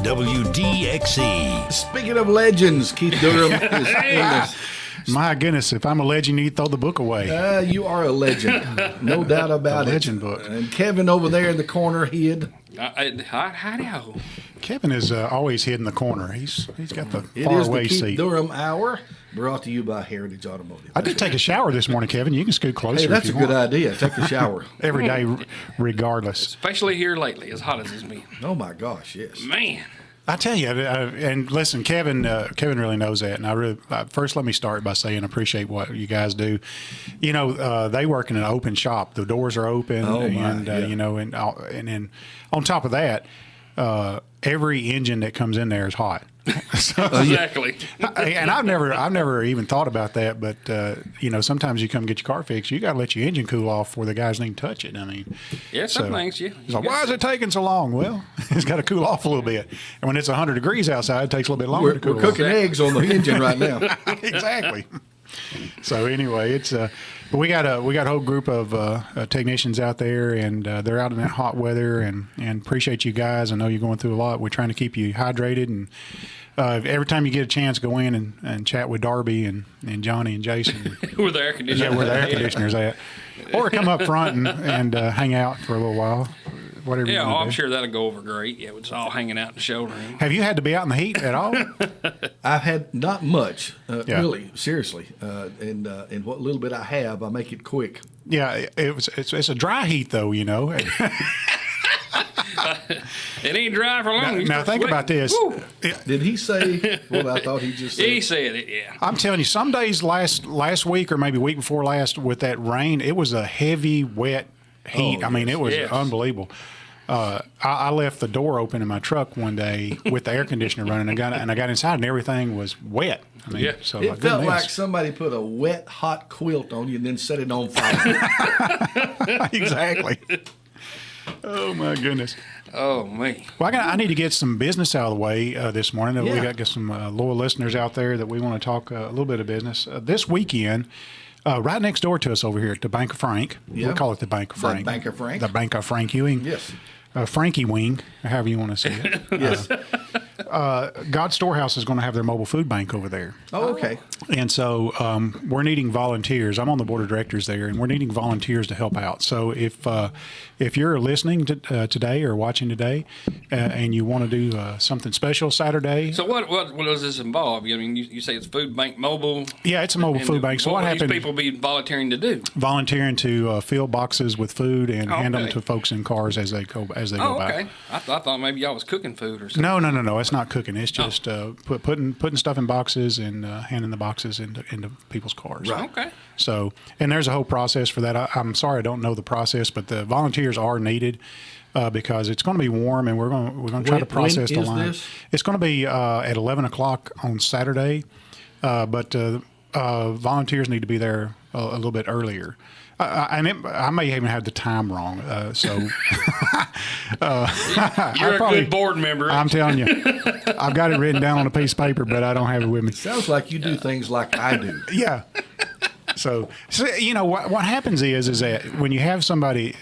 WDXE. Speaking of legends, Keith Durham is famous. My goodness, if I'm a legend, you throw the book away. You are a legend, no doubt about it. Legend book. And Kevin over there in the corner hid. Howdy-ho. Kevin is always hid in the corner. He's got the It far is the away Keith seat. Durham Hour, brought to you by Heritage Automotive. I did take a shower this morning, Kevin. You can scoot closer. Hey, that's a if you good want. idea. Take a shower. Every day, regardless. Especially here lately, as hot as it's been. Oh my gosh, yes. Man. I tell you, and listen, Kevin really knows that. And I really, first, let me start by saying I appreciate what you guys do. You know, they work in an open shop. The doors are open, you know, and then on top of that, every engine that comes in there is hot. So, Exactly. and I've never even thought about that, but you know, sometimes you come get your car fixed, you got to let your engine cool off before the guys need to touch it. I mean, Yeah, some things, yeah. it's like, why is it taking so long? Well, it's got to cool off a little bit, and when it's 100 degrees outside, it takes a little bit longer to cool We're cooking off. eggs on the engine right now. Exactly. So anyway, it's but we got a whole group of technicians out there, and they're out in that hot weather, and appreciate you guys. I know you're going through a lot. We're trying to keep you hydrated, and every time you get a chance, go in and chat with Darby and Johnny and Jason. Where the air conditioner. Yeah, where the air conditioner's at, or come up front and hang out for a little while. Whatever. Yeah, you wanna I'm do. sure that'll go over great. Yeah, it's all hanging out in the showroom. Have you had to be out in the heat at all? I've had not much, Yeah. really, seriously. And what little bit I have, I make it quick. Yeah, it's a dry heat though, you know. It ain't dry for long. Now think about this. Woo. Did he say what I thought he just said? He said it, yeah. I'm telling you, some days last week or maybe week before last with that rain, it was a heavy, wet heat. Oh, I mean, yes, it was yes. unbelievable. I left the door open in my truck one day with the air conditioner running, and I got inside, and everything was wet. I mean, Yeah. so It my felt goodness. like somebody put a wet, hot quilt on you and then set it on fire. Exactly. Oh my goodness. Oh, me. Well, I need to get some business out of the way this morning. We Yeah. got some loyal listeners out there that we want to talk a little bit of business. This weekend, right next door to us over here at the Bank of Frank, Yeah. we call it the Bank of The Frank. Bank of Frank. The Bank of Frank Ewing. Yes. Frankie Wing, however you want to say it. Yes. God Storehouse is going to have their mobile food bank over there. Oh, okay. And so we're needing volunteers. I'm on the board of directors there, and we're needing volunteers to help out. So if you're listening to, today or watching today, and you want to do something special Saturday, So what does this involve? I mean, you say it's food bank mobile. yeah, it's a mobile And food bank. So what will happened? these people be volunteering to do? Volunteering to fill boxes with food and hand them Okay. to folks in cars as they go Oh, by. okay. I thought maybe y'all was cooking food or something. No. It's not cooking. It's just putting stuff in boxes and handing the boxes into people's cars. Right. Okay. So, and there's a whole process for that. I'm sorry I don't know the process, but the volunteers are needed because it's going to be warm, and we're going to try to process the when is line. this? It's going to be at 11 o'clock on Saturday, but volunteers need to be there a little bit earlier. I may even have the time wrong. So You're a good board member. I'm telling you, I've got it written down on a piece of paper, but I don't have it with me. Sounds like you do things like I do. Yeah. So you know what happens is that when you have somebody,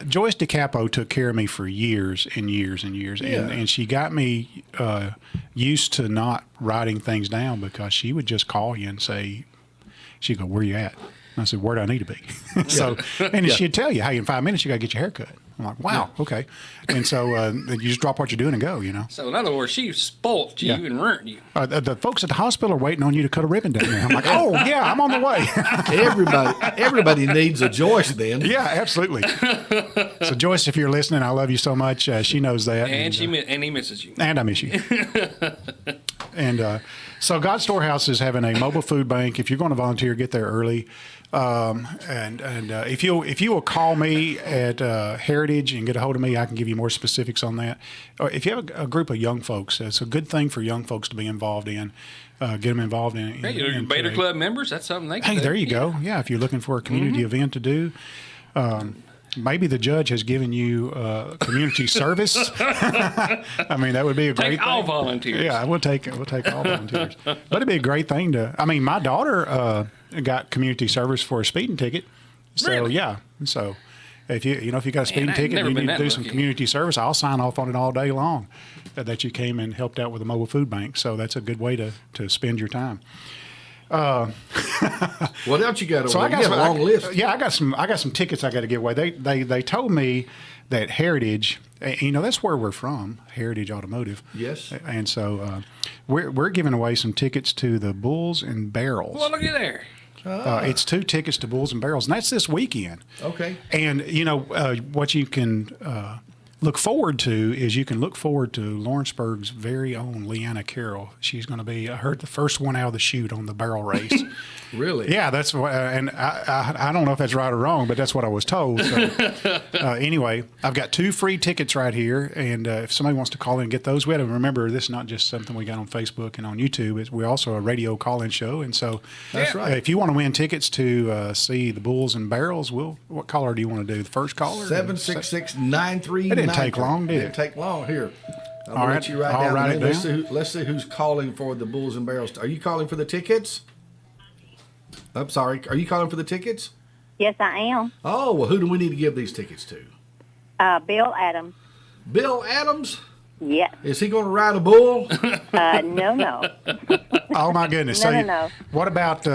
Joyce DiCapo took care of me for years and years and years, Yeah. and she got me used to not writing things down because she would just call you and say, she'd go, "Where you at?" And I said, "Where do I need to be?" So, and she'd tell you, "Hey, in 5 minutes you got to get your hair cut." I'm like, "Wow, okay." And so you just drop what you're doing and go, you know. So in other words, she spoilt you Yeah. and ruined you. The folks at the hospital are waiting on you to cut a ribbon down there. I'm like, "Oh yeah, I'm on the way." Everybody needs a Joyce then. Yeah, absolutely. So Joyce, if you're listening, I love you so much. She knows that, And he misses you. and I miss you. And so God Storehouse is having a mobile food bank. If you're going to volunteer, get there early. If you will call me at Heritage and get a hold of me, I can give you more specifics on that. Or if you have a group of young folks, it's a good thing for young folks to be involved in. Get them involved in. Hey, you're Bader Club members. That's something they can Hey, do. there you go. Yeah, if you're looking for a community event to do. Maybe the judge has given you community service. I mean, that would be a great Take all thing. volunteers. Yeah, we'll take all volunteers. But it'd be a great thing to. I mean, my daughter got community service for a speeding ticket. So Really? yeah, so if you got a speeding I've ticket never and you been need to that do some lucky. community service, I'll sign off on it all day long. that you came and helped out with the mobile food bank. So that's a good way to spend your time. What else you got over So there? I got You got a long list. Yeah, I got some tickets I got to give away. They told me that Heritage, that's where we're from, Heritage Automotive. Yes. And so we're giving away some tickets to the Bulls and Barrels. Well, look at there. It's 2 tickets to Bulls and Barrels, and that's this weekend. Okay. And what you can look forward to is Lawrenceburg's very own Leanna Carroll. She's going to be, I heard, the first one out of the chute on the barrel race. Really? Yeah, that's what, and I don't know if that's right or wrong, but that's what I was told. So, anyway, I've got 2 free tickets right here, and if somebody wants to call in and get those, we have to remember this is not just something we got on Facebook and on YouTube. We're also a radio call-in show, and so That's right. if you want to win tickets to see the Bulls and Barrels, what caller do you want to do? The first caller? 766-9393. It didn't take long, did it? Didn't take long. Here, I'm All gonna right, let you write I'll down. write the it name. down. Let's see who's calling for the Bulls and Barrels. Are you calling for the tickets? I'm sorry. Are you calling for the tickets? Yes, I am. Oh, well, who do we need to give these tickets to? Bill Adams. Bill Adams? Yes. Is he going to ride a bull? No. Oh my goodness! No. What about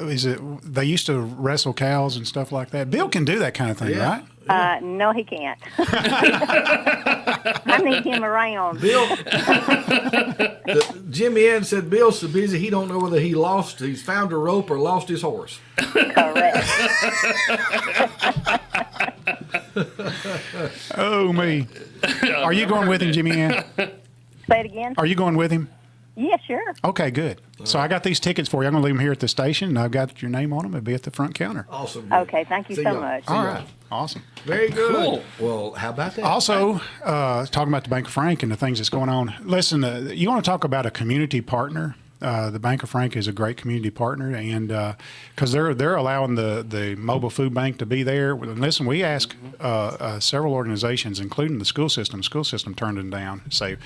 is it? They used to wrestle cows and stuff like that. Bill can do that kind of thing, Yeah. right? No, he can't. I need him around. Bill, Jimmy Ann said Bill's so busy he don't know whether he's found a rope or lost his horse. Correct. Oh me! Are you going with him, Jimmy Ann? Say it again. Are you going with him? Yeah, sure. Okay, good. So I got these tickets for you. I'm going to leave them here at the station, and I've got your name on them. It'll be at the front counter. Awesome. Okay, thank you See so y'all. much. See All y'all. right, awesome. Very good. Cool. Well, how about that? Also, talking about the Bank of Frank and the things that's going on. Listen, you want to talk about a community partner? The Bank of Frank is a great community partner, and because they're allowing the mobile food bank to be there. Listen, we asked several organizations, including the school system. School system turned them down. Say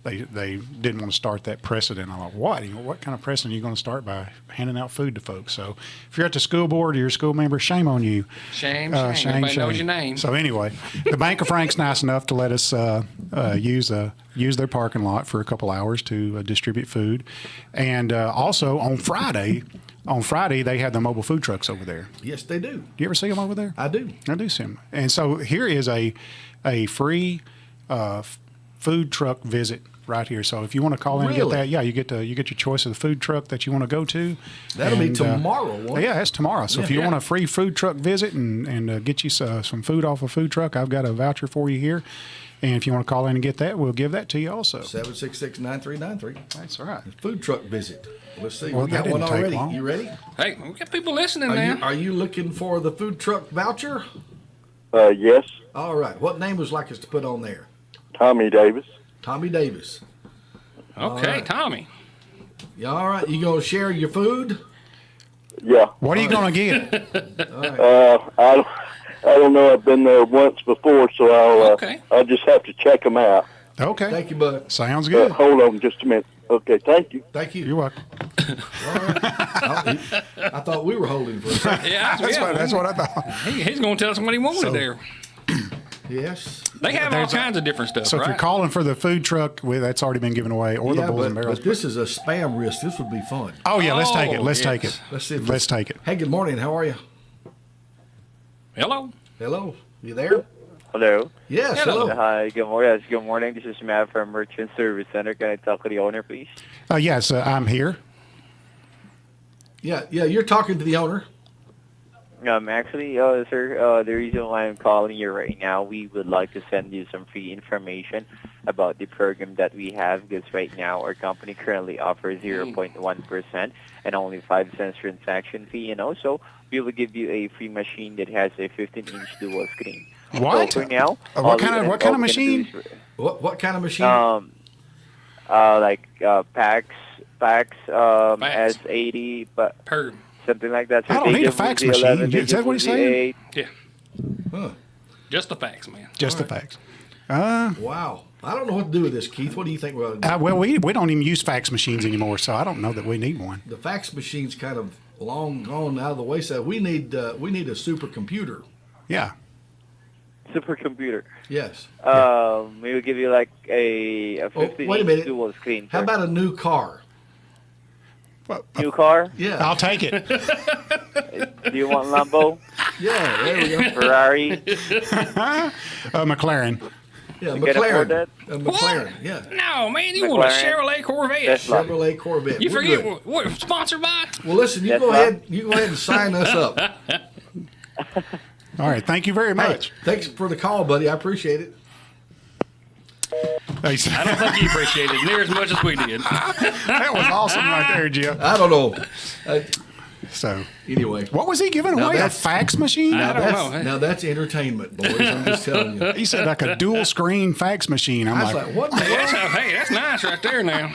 they didn't want to start that precedent. I'm like, what? What kind of precedent are you going to start by handing out food to folks? So if you're at the school board or you're a school member, shame on you. Shame. Everybody knows your name. So anyway, the Bank of Frank's nice enough to let us use their parking lot for a couple hours to distribute food, and also on Friday they had the mobile food trucks over there. Yes, they do. Do you ever see them over there? I do. I do see them. And so here is a free food truck visit right here. So if you want to call in and get Really? that, yeah, you get your choice of the food truck that you want to go to. That'll be And, tomorrow, won't it? Yeah, that's tomorrow. So if you want a free food truck visit and get you some food off a food truck, I've got a voucher for you here. And if you want to call in and get that, we'll give that to you also. 766-9393. That's all right. Food truck visit. Let's see. Well, We got that one didn't take already. long. You ready? Hey, we got people listening Are now. you looking for the food truck voucher? Yes, All right. What name would you like us to put on there? Tommy Davis. Tommy Davis. Okay, right. Tommy. Yeah, all right. You gonna share your food? Yeah. What are you going to get? I don't know. I've been there once before, so Okay. I'll just have to check them out. Okay. Thank you, bud. Sounds good. Hold on just a minute. Okay, thank you. Thank you. You're welcome. All right. I thought we were holding for a second. Yeah, That's what I thought. He's going to tell us what he wanted So- there. Yes. They have all kinds of different stuff, So if right? you're calling for the food truck, that's already been given away, or the Yeah, Bulls and but Barrels. this is a spam risk. This would be fun. Oh yeah, let's take it. Oh, Let's yes. take it. Let's see. Let's take it. Hey, good morning. How are you? Hello. Hello. You there? Hello. Yes. Hello. Hello. Hi, good morning. Yes, good morning. This is Matt from Merchant Service Center. Can I talk to the owner, please? Yes, I'm here. Yeah. You're talking to the owner. Actually, sir, the reason why I'm calling you right now, we would like to send you some free information about the program that we have, because right now our company currently offers 0.1% and only 5 cents transaction fee, and also we will give you a free machine that has a 15-inch dual screen. What? So for now, What kind of machine? What kind of machine? Like PAX S80, but Per. something like that. So I don't they need a give fax the machine. 11, they Is that give what you he's the saying? 8. Yeah. Huh. Just the facts, man. Just the facts. Wow. I don't know what to do with this, Keith. What do you think? Well, Well, we don't even use fax machines anymore, so I don't know that we need one. the fax machine's kind of long gone out of the wayside. We need a supercomputer. Yeah. supercomputer. Yes. We will give you like a 15 wait a minute. dual screen. How sir. about a new car? New car? Yeah. I'll take it. Do you want Lambo? Yeah, there we go. Ferrari? McLaren. Yeah, You can afford McLaren. that? A McLaren, yeah. No, man, you want a McLaren. Chevrolet Corvette. Tesla. Chevrolet Corvette. You We're forget good. what sponsored by? Well, listen, you That's go right. ahead. You go ahead and sign us up. All right. Thank you very Hey, much. thanks for the call, buddy. I appreciate it. Hey, I don't think you appreciate it near as much as we did. that was awesome right there, Jeff. I don't know. So, Anyway, what was he giving Now away? A that's- fax machine? I don't that's, know. now that's entertainment, boys. I'm just telling you. He said like a dual screen fax machine. I'm I was like, like, what in the That's, world? hey, that's nice right there now.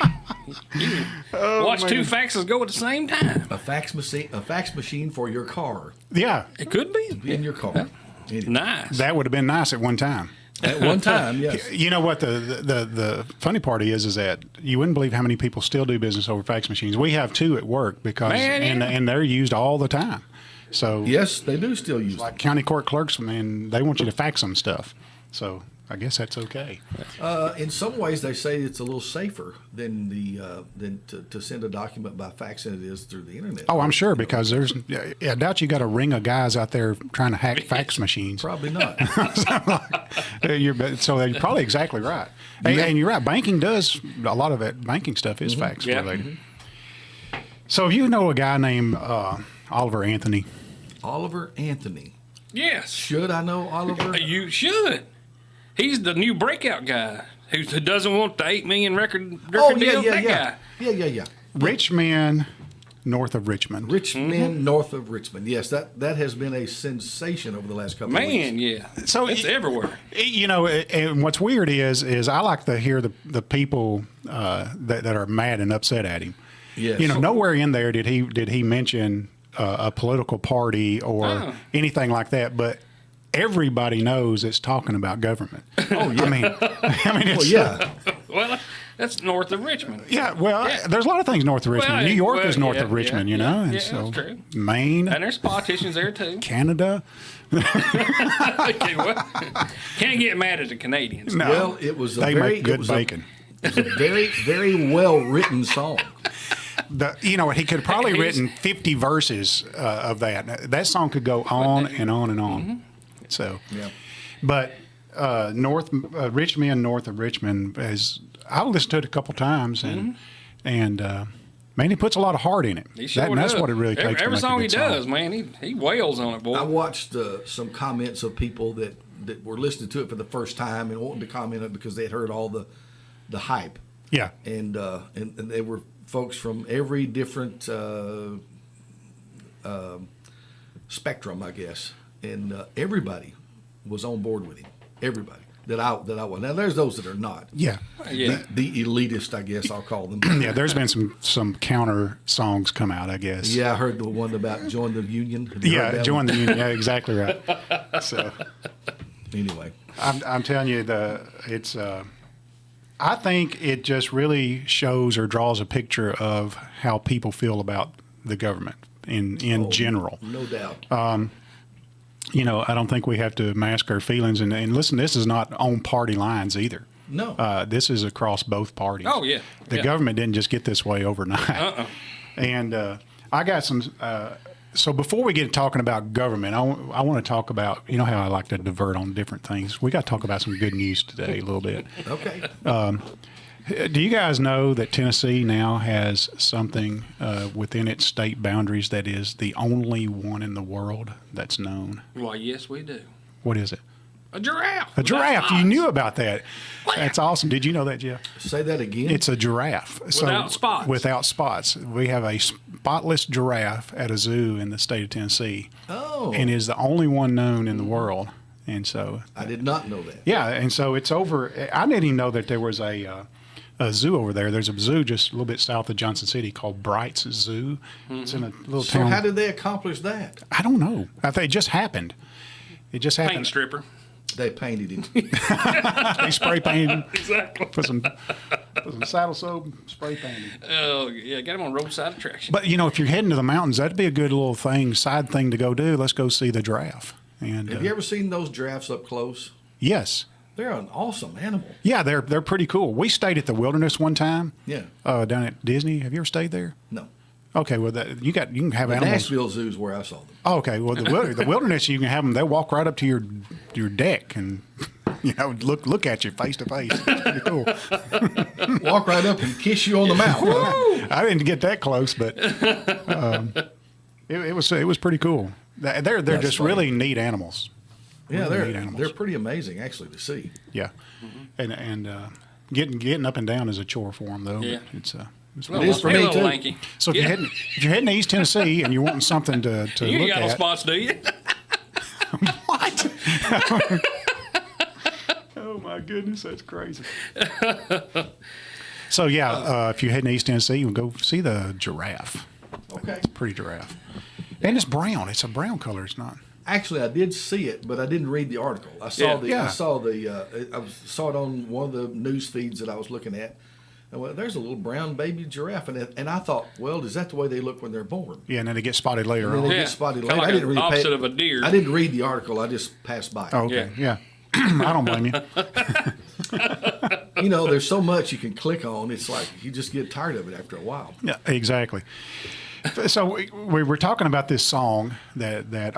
You can watch two faxes go at the same time. A fax machine for your car. yeah, It could be. In your car. Anyway, Nice. that would have been nice at one time. at one time, yes. You know what the funny part is that you wouldn't believe how many people still do business over fax machines. We have two at work because Man, yeah. and they're used all the time. So Yes, they do still use like county court clerks, man, they want you to fax them stuff. So I guess that's okay. In some ways, they say it's a little safer than to send a document by fax than it is through the internet. Oh, I'm sure because I doubt you got a ring of guys out there trying to hack fax machines. Probably not. So you're probably exactly right. And you're right. Banking does a lot of it. Banking stuff is fax Yeah. related. So you know a guy named Oliver Anthony. Oliver Anthony. Yes. Should I know Oliver? You should. He's the new breakout guy who doesn't want the 8 million record Oh, deal. yeah, that yeah. guy. Yeah. Rich men north of Richmond. Rich men north of Richmond. Yes, that has been a sensation over the last couple of Man, weeks. yeah. So It's everywhere. You know, and what's weird is I like to hear the people that are mad and upset at him. Yes. You know, nowhere in there did he mention a political party or Oh. anything like that, but everybody knows it's talking about government. Oh, yeah. I mean, it's, Well, yeah. Well, that's north of Richmond. yeah. Well, Yeah. there's a lot of things north of Richmond. Well, New York well, is north yeah, of Richmond, yeah, you know, yeah, and yeah, so that's true. Maine, And there's politicians there too. Canada. Okay, well, can't get mad at the Canadians. No, Well, it was a they very make good it was bacon. It was a very, very well written song. You know, he could have probably written 50 verses of that. That song could go on and on and on. So, Yeah. but Rich Men north of Richmond, I've listened to it a couple times, and man, he puts a lot of heart in it. He sure And that's does. what it really takes. Every to make a song he good does, man, he wails on it, boy. I watched some comments of people that were listening to it for the first time and wanting to comment on it because they had heard all the hype. Yeah, And they were folks from every different spectrum, I guess, and everybody was on board with him. Everybody that I was. Now there's those that are not. yeah, Yeah. The elitist, I guess I'll call them. yeah. There's been some counter songs come out, I guess. Yeah, I heard the one about join the union. Have you heard Yeah, that join one? the union. Yeah, exactly right. So Anyway, I'm telling you, it's. I think it just really shows or draws a picture of how people feel about the government in general. no doubt. You know, I don't think we have to mask our feelings. And listen, this is not on party lines either. No. This is across both parties. Oh, yeah. The Yeah. government didn't just get this way overnight. And I got some. So before we get talking about government, I want to talk about, you know how I like to divert on different things. We got to talk about some good news today a little bit. Okay. Do you guys know that Tennessee now has something within its state boundaries that is the only one in the world that's known? Why, yes, we do. What is it? A giraffe. A giraffe. You Without knew about that. That's awesome. Did you know that, Jeff? Say that again. It's a giraffe. Without spots. Without spots. We have a spotless giraffe at a zoo in the state of Tennessee. Oh. And is the only one known in the world. And so, I did not know that. yeah. And so it's over. I didn't even know that there was a zoo over there. There's a zoo just a little bit south of Johnson City called Bright's Zoo. It's in a little So town. how did they accomplish that? I don't know. I think it just happened. It just Paint happened. stripper. They painted him. They spray painted. Exactly. Put some saddle soap, spray painted. Oh, yeah, got him on roadside attraction. But you know, if you're heading to the mountains, that'd be a good little thing, side thing to go do. Let's go see the giraffe. And Have you ever seen those giraffes up close? yes. They're an awesome animal. Yeah, they're pretty cool. We stayed at the Wilderness one time. Yeah. Down at Disney. Have you ever stayed there? No. Okay, well, you can have The animals. Nashville Zoo is where I saw them. Oh, okay, well, the Wilderness, you can have them. They'll walk right up to your deck and look at you face to face. It's pretty cool. Walk right up and kiss you on the mouth. I didn't get that close, but it was pretty cool. They're just funny. really neat animals. Yeah, Really neat animals. they're pretty amazing actually to see. Yeah, and getting up and down is a chore for them though. Yeah. It's It is for Hey, me little too. Lanky. So if Yeah. you're heading to East Tennessee and you're wanting something to You ain't look got no at, spots, do you? what? Oh my goodness, that's crazy. So yeah, if you're heading to East Tennessee, you can go see the giraffe. Okay. Pretty giraffe, and it's brown. It's a brown color. It's not. Actually, I did see it, but I didn't read the article. I saw Yeah. the Yeah. I saw it on one of the news feeds that I was looking at. And well, there's a little brown baby giraffe, and I thought, well, is that the way they look when they're born? Yeah, and then they get spotted later And then on. they Yeah. get spotted Kinda later. like I didn't the really opposite of a deer. I didn't read the article. I just passed by. Oh, okay. Yeah. I don't blame you. You know, there's so much you can click on. It's like you just get tired of it after a while. Yeah, exactly. So we were talking about this song that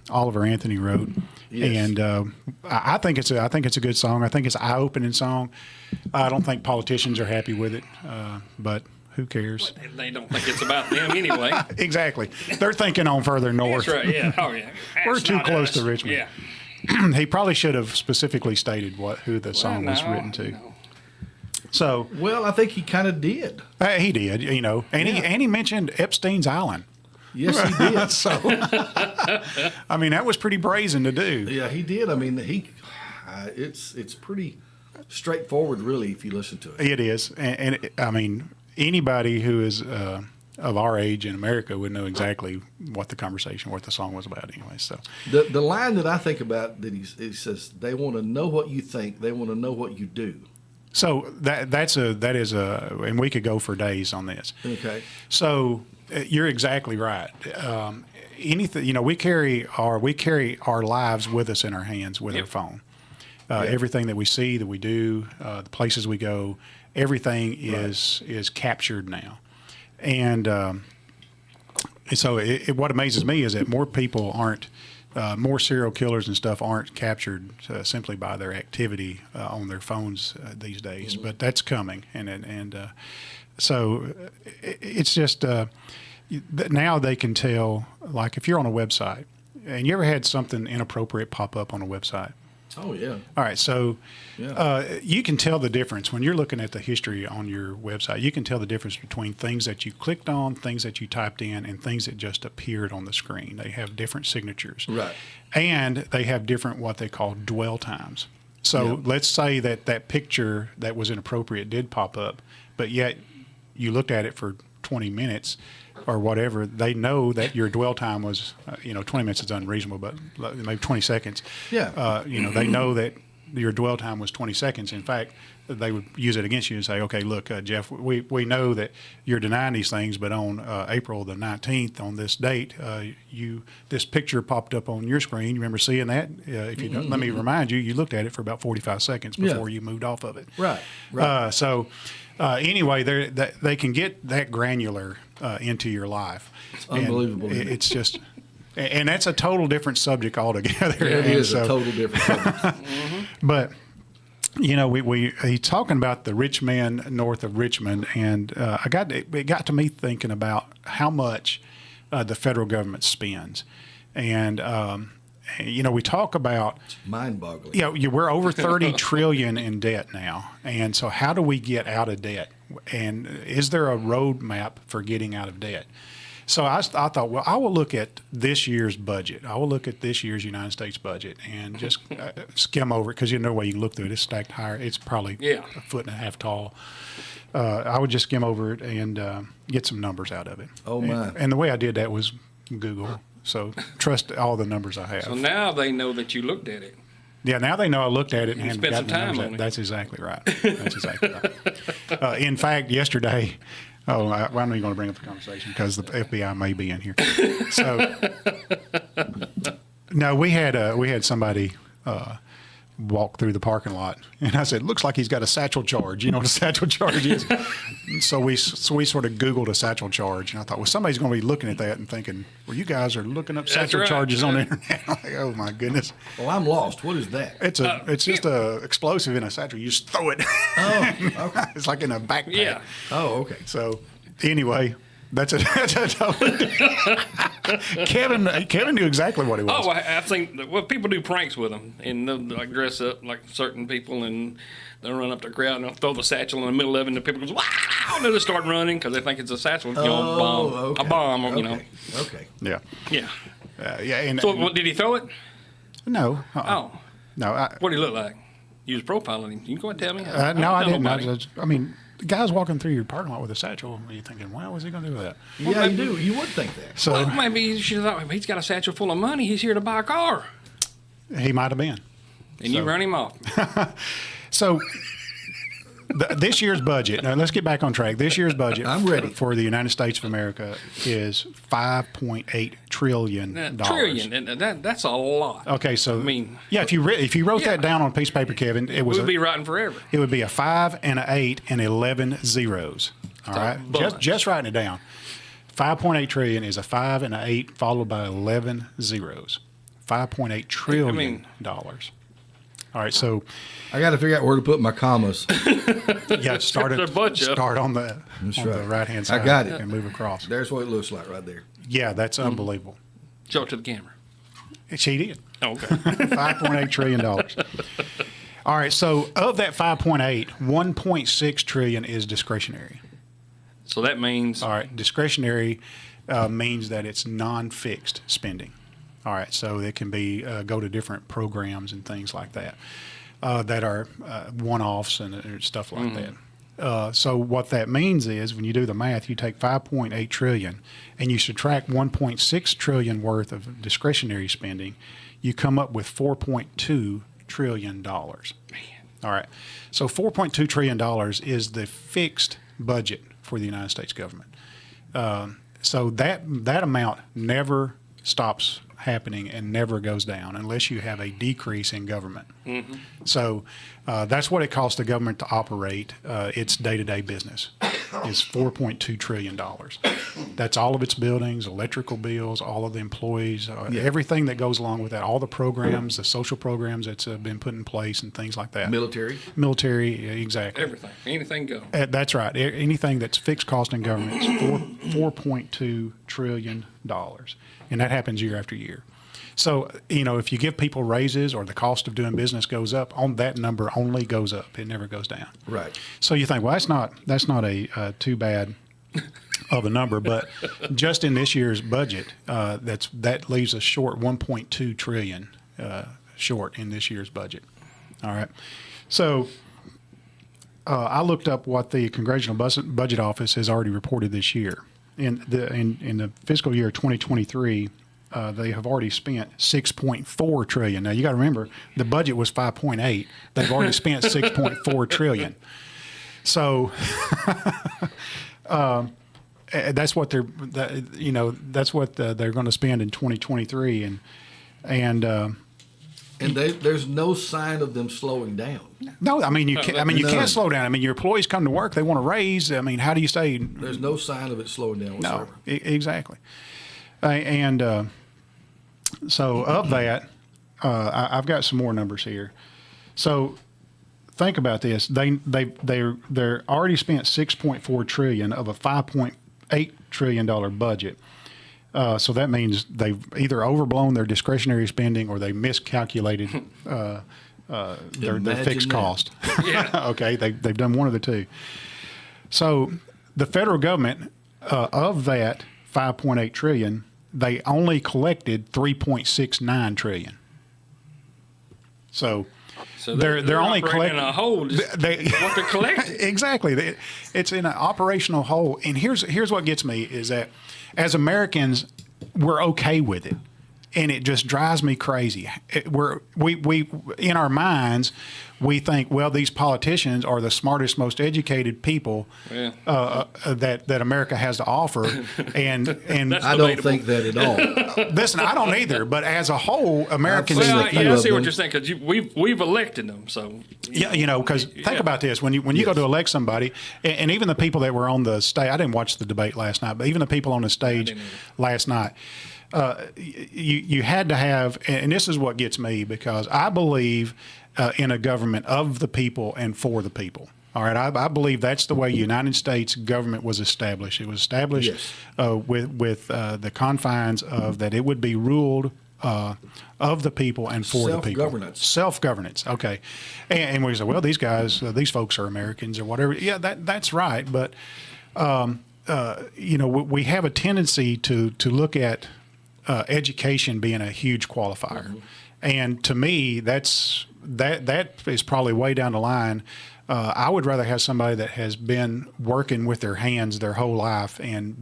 Oliver Anthony wrote, Yes. and I think it's a good song. I think it's an eye-opening song. I don't think politicians are happy with it, but who cares? They don't think it's about them anyway. Exactly. They're thinking on further north. That's right. Yeah. Oh yeah. We're That's too not close us. to Richmond. Yeah. He probably should have specifically stated who the song was No, written to. no. So Well, I think he kind of did. he did, and he mentioned Epstein's Island. Yes, he did. So I mean, that was pretty brazen to do. Yeah, he did. I mean, it's pretty straightforward, really, if you listen to it. It is, I mean, anybody who is of our age in America would know exactly what the song was about, anyway. So The line that I think about that he says, they want to know what you think, they want to know what you do. So that is and we could go for days on this. Okay. So you're exactly right. Anything, we carry our lives with us in our hands with our phone. Everything that we see, that we do, the places we go, everything is captured now. And so what amazes me is that more people more serial killers and stuff aren't captured simply by their activity on their phones these days. Mm-hmm. But that's coming, and so it's just now they can tell. Like if you're on a website, and you ever had something inappropriate pop up on a website. Oh, yeah. All right, so Yeah. you can tell the difference when you're looking at the history on your website. You can tell the difference between things that you clicked on, things that you typed in, and things that just appeared on the screen. They have different signatures. Right. And they have different what they call dwell times. So let's say that picture that was inappropriate did pop up, but yet you looked at it for 20 minutes or whatever. They know that your dwell time was, 20 minutes is unreasonable, but maybe 20 seconds. Yeah. They know that your dwell time was 20 seconds. In fact, they would use it against you and say, okay, look, Jeff, we know that you're denying these things, but on April the 19th, on this date, this picture popped up on your screen. You remember seeing that? If you don't, let me remind you, you looked at it for about 45 seconds before you moved off of it. Right. Right. Anyway, they can get that granular into your life. It's unbelievable. And it's just, and that's a total different subject altogether. It And is so- a total different subject. But he's talking about the rich man north of Richmond, and it got to me thinking about how much the federal government spends, and we talk about. Mind-boggling. We're over 30 trillion in debt now, and so how do we get out of debt? And is there a roadmap for getting out of debt? So I thought, well, I will look at this year's budget. I will look at this year's United States budget and just skim over it, because you know where you can look through it. It's stacked higher. It's probably a foot and a half tall. I would just skim over it and get some numbers out of it. Oh, my. And the way I did that was Google. So trust all the numbers I have. So now they know that you looked at it. Yeah, now they know I looked at it and spent got some the time numbers on it. That's exactly right. That's exactly right. In fact, yesterday, I'm not even going to bring up the conversation because the FBI may be in here. So No, we had somebody walk through the parking lot, and I said, "Looks like he's got a satchel charge." You know what a satchel charge is? so we sort of Googled a satchel charge, and I thought, well, somebody's going to be looking at that and thinking, well, you guys are looking up satchel right. charges on the internet. I'm like, oh my goodness, Well, I'm lost. What is that? it's just a explosive in a satchel. You just throw it. Oh, okay. It's like in a backpack. Yeah. Oh, okay. So anyway. That's a Kevin knew exactly what it was. Oh, I think people do pranks with them, and they'll like dress up like certain people, and they'll run up to the crowd and they'll throw the satchel in the middle of it, and the people go, wow, and they'll start running because they think it's a satchel, bomb, okay. a bomb, you know. Okay. Yeah. Yeah. Yeah. And, So, what, did he throw it? no. Oh, No. what did he look like? You was profiling him. You can go and tell me. No, I don't didn't. know I mean, the guy's walking through your parking lot with a satchel. You're thinking, wow, what's he going to do with that? Yeah, you do. You would think that. So Well, maybe you should have thought, he's got a satchel full of money. He's here to buy a car. he might have been. And you run him off. So this year's budget, now let's get back on track. This year's budget I'm ready. for the United States of America is $5.8 trillion. Trillion. That's a lot. Okay, so I mean, yeah, if you wrote Yeah. that down on a piece of paper, Kevin, it was we'll be writing forever. it would be a 5 and an 8 and 11 zeros. All So, right, bunch. just writing it down. 5.8 trillion is a 5 and an 8 followed by 11 zeros. $5.8 trillion dollars. All right, so I got to figure out where to put my commas. yeah, start There's a bunch of- on the right. right hand I side. got it. And move across. There's what it looks like right there. Yeah, that's Mm-hmm. unbelievable. Show it to the camera. She did. Oh, okay. $5.8 trillion. All right, so of that 5.8, 1.6 trillion is discretionary. So that means All right, discretionary means that it's non-fixed spending. All right, so it can be go to different programs and things like that that are one-offs and stuff like that. So what that means is when you do the math, you take 5.8 trillion and you subtract 1.6 trillion worth of discretionary spending, you come up with $4.2 trillion. All right, so $4.2 trillion is the fixed budget for the United States government. So that amount never stops happening and never goes down unless you have a decrease in government. So that's what it costs the government to operate its day-to-day business is $4.2 trillion. That's all of its buildings, electrical bills, all of the employees, everything that goes along with that, all the programs, the social programs that's been put in place and things like that. Military. Military, exactly. everything, anything go. That's right. Anything that's fixed cost in government is $4.2 trillion. And that happens year after year. So, if you give people raises or the cost of doing business goes up, on that number only goes up. It never goes down. Right. So you think, well, that's not a too bad of a number, but just in this year's budget, that leaves us short 1.2 trillion short in this year's budget. All right. So I looked up what the Congressional Budget Office has already reported this year. In the fiscal year 2023, they have already spent 6.4 trillion. Now you got to remember the budget was 5.8. They've already spent 6.4 trillion. So that's what they're going to spend in 2023, And there's no sign of them slowing down. no, I mean you can't. I mean you None. can't slow down. I mean your employees come to work, they want to raise. I mean how do you say There's no sign of it slowing down no? whatsoever. Exactly. So of that, I've got some more numbers here. So think about this. They're already spent 6.4 trillion of a 5.8 trillion dollar budget. So that means they've either overblown their discretionary spending or they miscalculated their Imagine fixed that. cost. Yeah. Okay, they've done one of the two. So the federal government of that 5.8 trillion, they only collected 3.69 trillion. So they're only operating collecting in a hole. Just what they're collecting. Exactly. It's in an operational hole. And here's what gets me is that as Americans, we're okay with it. and it just drives me crazy. We in our minds, we think, well, these politicians are the smartest, most educated people Yeah. that America has to offer, and I don't think that at all. listen, I don't either. But as a whole, Americans. seen Well, a few I of see what them. you're saying because we've elected them. So Yeah, because think about this: when you go Yes. to elect somebody, and even the people that were on the stage, I didn't watch the debate last night, but even the people on the stage didn't either. last night, you had to have, and this is what gets me because I believe in a government of the people and for the people. All right, I believe that's the way United States government was established. It was established Yes. with the confines of that it would be ruled of the people and for the people. Self-governance. Self-governance. Okay, and we say, well, these guys, these folks are Americans or whatever. Yeah, that's right. But we have a tendency to look at education being a huge qualifier, Mm-hmm. and to me, that is probably way down the line. I would rather have somebody that has been working with their hands their whole life and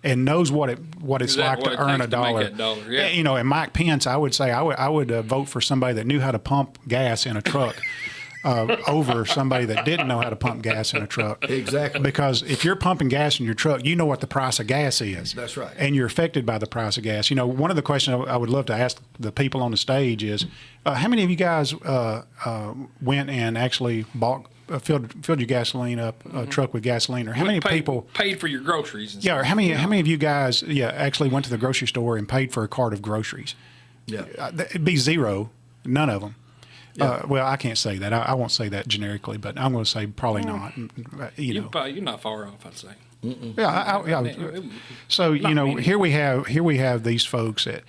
knows what it's Exactly like what to it earn takes a to make dollar. that dollar, yeah. And Mike Pence, I would say I would vote for somebody that knew how to pump gas in a truck. Over somebody that didn't know how to pump gas in a truck. Exactly. Because if you're pumping gas in your truck, you know what the price of gas is. That's right. And you're affected by the price of gas. One of the questions I would love to ask the people on the stage is, how many of you guys went and actually filled your gasoline up, truck with gasoline? Or how many people paid for your groceries? And Yeah, or stuff. how many of you guys actually went to the grocery store and paid for a cart of groceries? Yeah. It'd be zero, none of them. Yeah. Well, I can't say that. I won't say that generically, but I'm going to say probably not. You're not far off, I'd say. Yeah. So many. here we have these folks that,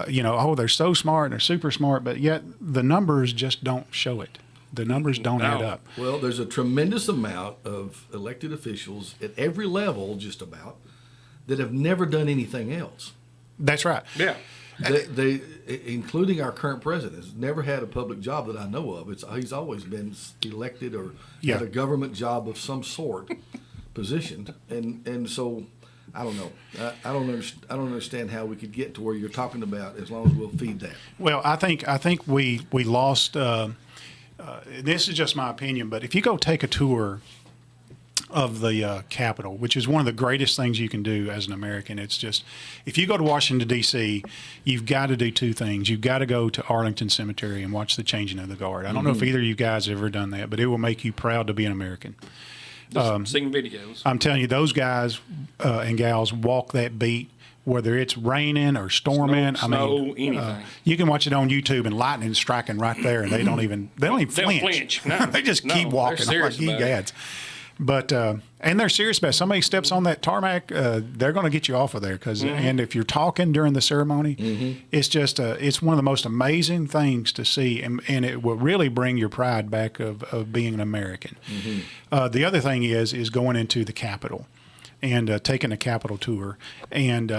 they're so smart and they're super smart, but yet the numbers just don't show it. The numbers don't add up. Well, there's a tremendous amount of elected officials at every level, just about, that have never done anything else. That's right. Yeah. They, including our current president, has never had a public job that I know of. He's always been elected or had a government job of some sort, positioned, and so I don't know. I don't understand how we could get to where you're talking about as long as we'll feed that. Well, I think we lost. This is just my opinion, but if you go take a tour of the Capitol, which is one of the greatest things you can do as an American. It's just, if you go to Washington, D.C., you've got to do two things. You've got to go to Arlington Cemetery and watch the changing of the guard. I don't know if either of you guys have ever done that, but it will make you proud to be an American. Seeing videos. I'm telling you, those guys and gals walk that beat, whether it's raining or storming. Snow, anything. You can watch it on YouTube and lightning striking right there, and they don't even flinch. flinch. No. They just No, keep walking. they're I'm like, serious ye about it. gads. But and they're serious about it. Somebody steps on that tarmac, they're going to get you off of there. And if you're talking during the ceremony, it's just it's one of the most amazing things to see, and it will really bring your pride back of being an American. The other thing is going into the Capitol and taking a Capitol tour. And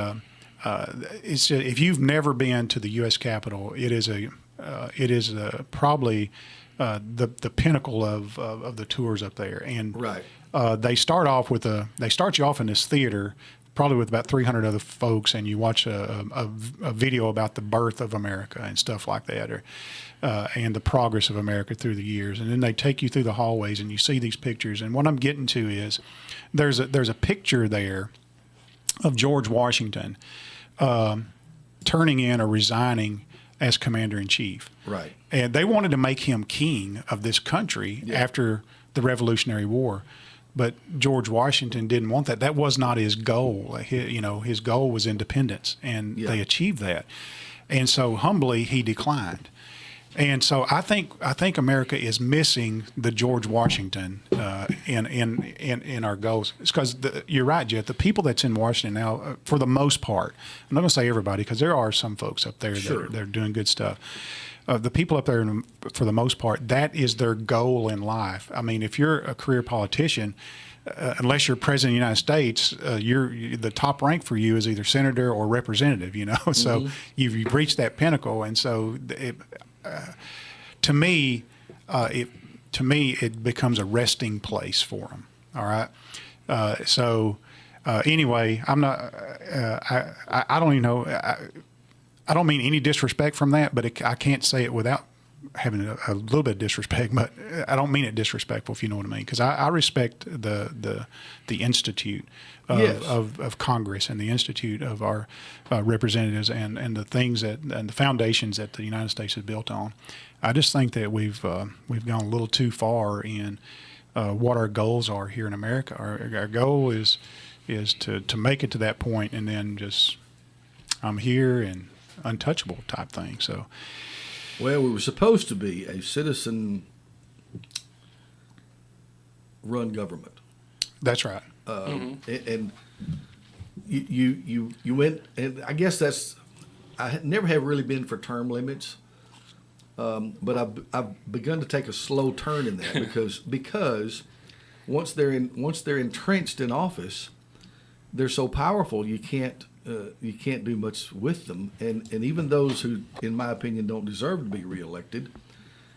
it's if you've never been to the U.S. Capitol, it is probably the pinnacle of the tours up there. And Right. they start you off in this theater, probably with about 300 other folks, and you watch a video about the birth of America and stuff like that, and the progress of America through the years. And then they take you through the hallways, and you see these pictures. And what I'm getting to is there's a picture there of George Washington turning in or resigning as commander-in-chief. Right. And they wanted to make him king of this country after the Revolutionary War. But George Washington didn't want that. That was not his goal. His goal was independence, and they achieved that. And so humbly, he declined. And so I think America is missing the George Washington in our goals. It's because you're right, Jet. The people that's in Washington now, for the most part, I'm not going to say everybody because there are some folks up there that are doing good stuff. The people up there, for the most part, that is their goal in life. I mean, if you're a career politician, unless you're president of the United States, the top rank for you is either senator or representative. So you've reached that pinnacle, and so to me, it becomes a resting place for them. All right. Anyway, I'm not. I don't even know. I don't mean any disrespect from that, but I can't say it without having a little bit of disrespect. But I don't mean it disrespectful, if you know what I mean, because I respect the institute of Congress and the institute of our representatives and the things and the foundations that the United States is built on. I just think that we've gone a little too far in what our goals are here in America. Our goal is to make it to that point, and then just I'm here and untouchable type thing. So, well, we were supposed to be a citizen-run government. That's right. And you went, and I guess I never have really been for term limits, but I've begun to take a slow turn in that because once they're entrenched in office, they're so powerful you can't do much with them, and even those who, in my opinion, don't deserve to be reelected,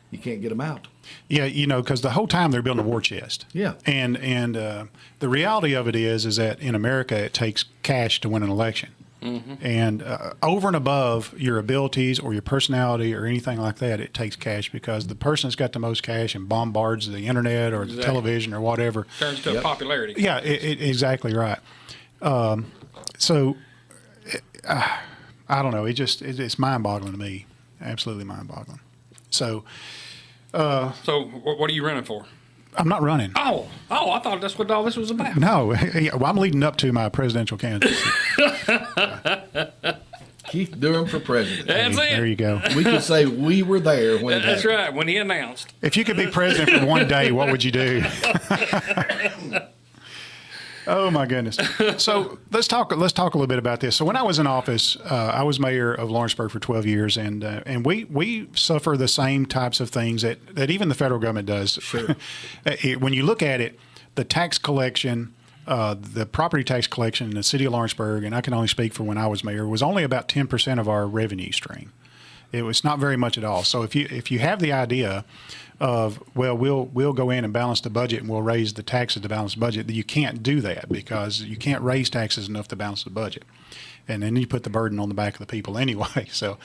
you can't get them out. Yeah, because the whole time they're building a war chest. Yeah. And the reality of it is that in America it takes cash to win an election. Mm-hmm. And over and above your abilities or your personality or anything like that, it takes cash, because the person that's got the most cash and bombards the internet or the television or whatever turns to a popularity. Yeah, exactly right. So I don't know. It's mind-boggling to me. Absolutely mind-boggling. So. So what are you running for? I'm not running. Oh! I thought that's what all this was about. No, well, I'm leading up to my presidential candidacy. Keith Durham for president. That's it. There you go. We could say we were there when it That's happened. right. When he announced. If you could be president for one day, what would you do? Oh my goodness! So let's talk a little bit about this. So when I was in office, I was mayor of Lawrenceburg for 12 years, and we suffer the same types of things that even the federal government does. Sure. When you look at it, the tax collection, the property tax collection in the city of Lawrenceburg, and I can only speak for when I was mayor, was only about 10% of our revenue stream. It was not very much at all. So if you have the idea of, well, we'll go in and balance the budget and we'll raise the taxes to balance the budget, you can't do that, because you can't raise taxes enough to balance the budget. And then you put the burden on the back of the people anyway. So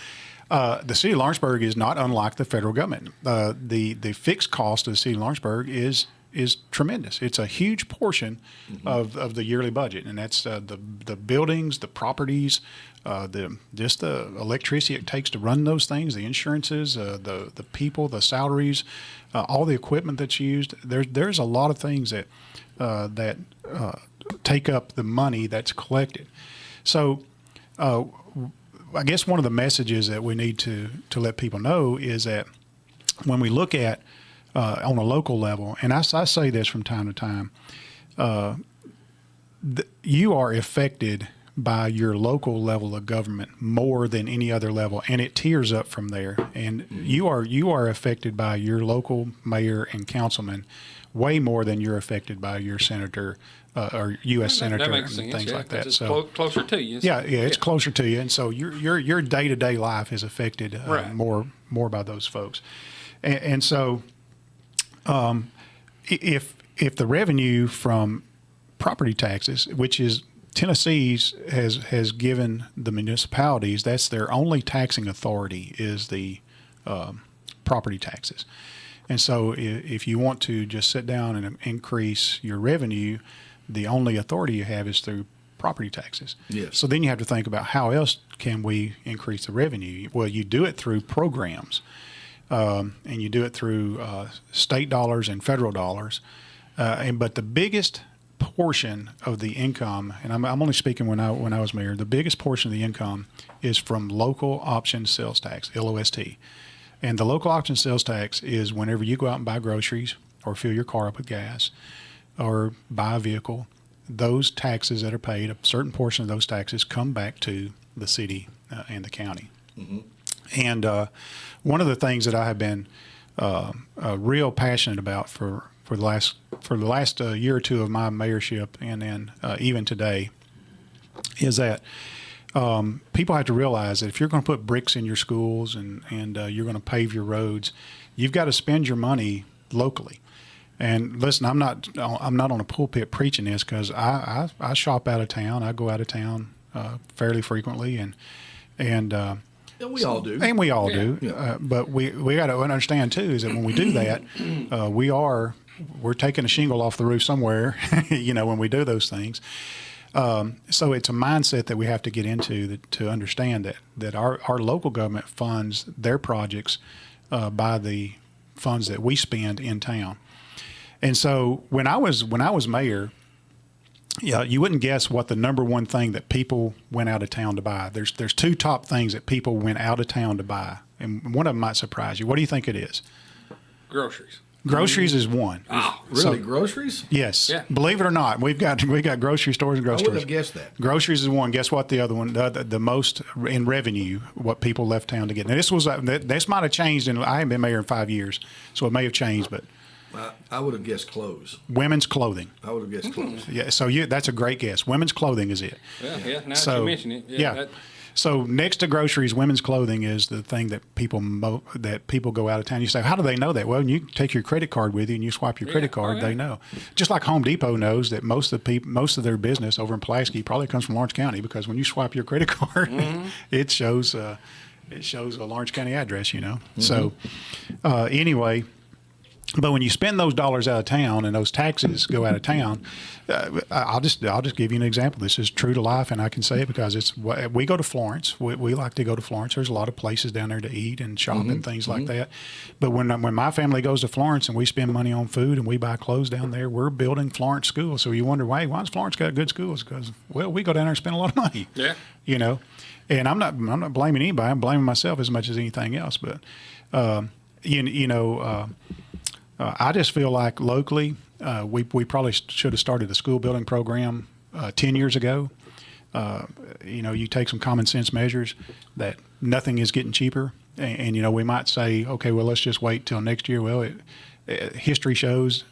the city of Lawrenceburg is not unlike the federal government. The fixed cost of the city of Lawrenceburg is tremendous. It's a huge portion of the yearly budget, and that's the buildings, the properties, the electricity it takes to run those things, the insurances, the people, the salaries, all the equipment that's used. There's a lot of things that take up the money that's collected. So I guess one of the messages that we need to let people know is that when we look at on a local level, and I say this from time to time, you are affected by your local level of government more than any other level, and it tiers up from there. And you are affected by your local mayor and councilman way more than you're affected by your senator or U.S. senator and things like that. It's so closer to you. Yeah, it's closer to you, and so your day-to-day life is affected more by those folks, and so if the revenue from property taxes, which is Tennessee's has given the municipalities, that's their only taxing authority, is the property taxes. And so if you want to just sit down and increase your revenue, the only authority you have is through property taxes. Yes. So then you have to think about, how else can we increase the revenue? Well, you do it through programs, and you do it through state dollars and federal dollars. But the biggest portion of the income, and I'm only speaking when I was mayor, the biggest portion of the income is from local option sales tax, LOST. And the local option sales tax is whenever you go out and buy groceries or fill your car up with gas or buy a vehicle, those taxes that are paid, a certain portion of those taxes come back to the city and the county. Mm-hmm. And one of the things that I have been real passionate about for the last year or two of my mayorship, and then even today, is that people have to realize that if you're going to put bricks in your schools and you're going to pave your roads, you've got to spend your money locally. And listen, I'm not on a pulpit preaching this, because I shop out of town. I go out of town fairly frequently, and And we all do. And we all Yeah. do. But we got to understand too is that when we do that, we're taking a shingle off the roof somewhere. When we do those things. So it's a mindset that we have to get into to understand that our local government funds their projects by the funds that we spend in town. And so when I was mayor, you wouldn't guess what the number one thing that people went out of town to buy. There's two top things that people went out of town to buy, and one of them might surprise you. What do you think it is? Groceries. Groceries is one. Oh, Really, groceries? Yes. Yeah. Believe it or not, we got grocery stores and I grocery would stores. have guessed that. Groceries is one. Guess what? The other one, the most in revenue, what people left town to get. Now this might have changed, and I haven't been mayor in 5 years, so it may have changed. But I would have guessed clothes. women's clothing. I would have guessed clothes. Yeah. So that's a great guess. Women's clothing is it. Well, yeah. Now So, that you mention it, yeah. So next to groceries, women's clothing is the thing that people go out of town. You say, how do they know that? Well, you take your credit card with you and you swipe your credit card. They know. Just like Home Depot knows that most of their business over in Pulaski probably comes from Lawrence County, because when you swipe your credit card, it shows a Lawrence County address. So anyway. But when you spend those dollars out of town and those taxes go out of town, I'll just give you an example. This is true to life, and I can say it because we go to Florence. We like to go to Florence. There's a lot of places down there to eat and shop and things like that. But when my family goes to Florence and we spend money on food and we buy clothes down there, we're building Florence schools. So you wonder, why's Florence got good schools? Because we go down there and spend a lot of money. Yeah. And I'm not blaming anybody. I'm blaming myself as much as anything else. But I just feel like locally, we probably should have started a school building program 10 years ago. You take some common sense measures that nothing is getting cheaper. And we might say, okay, well, let's just wait till next year. Well, history shows,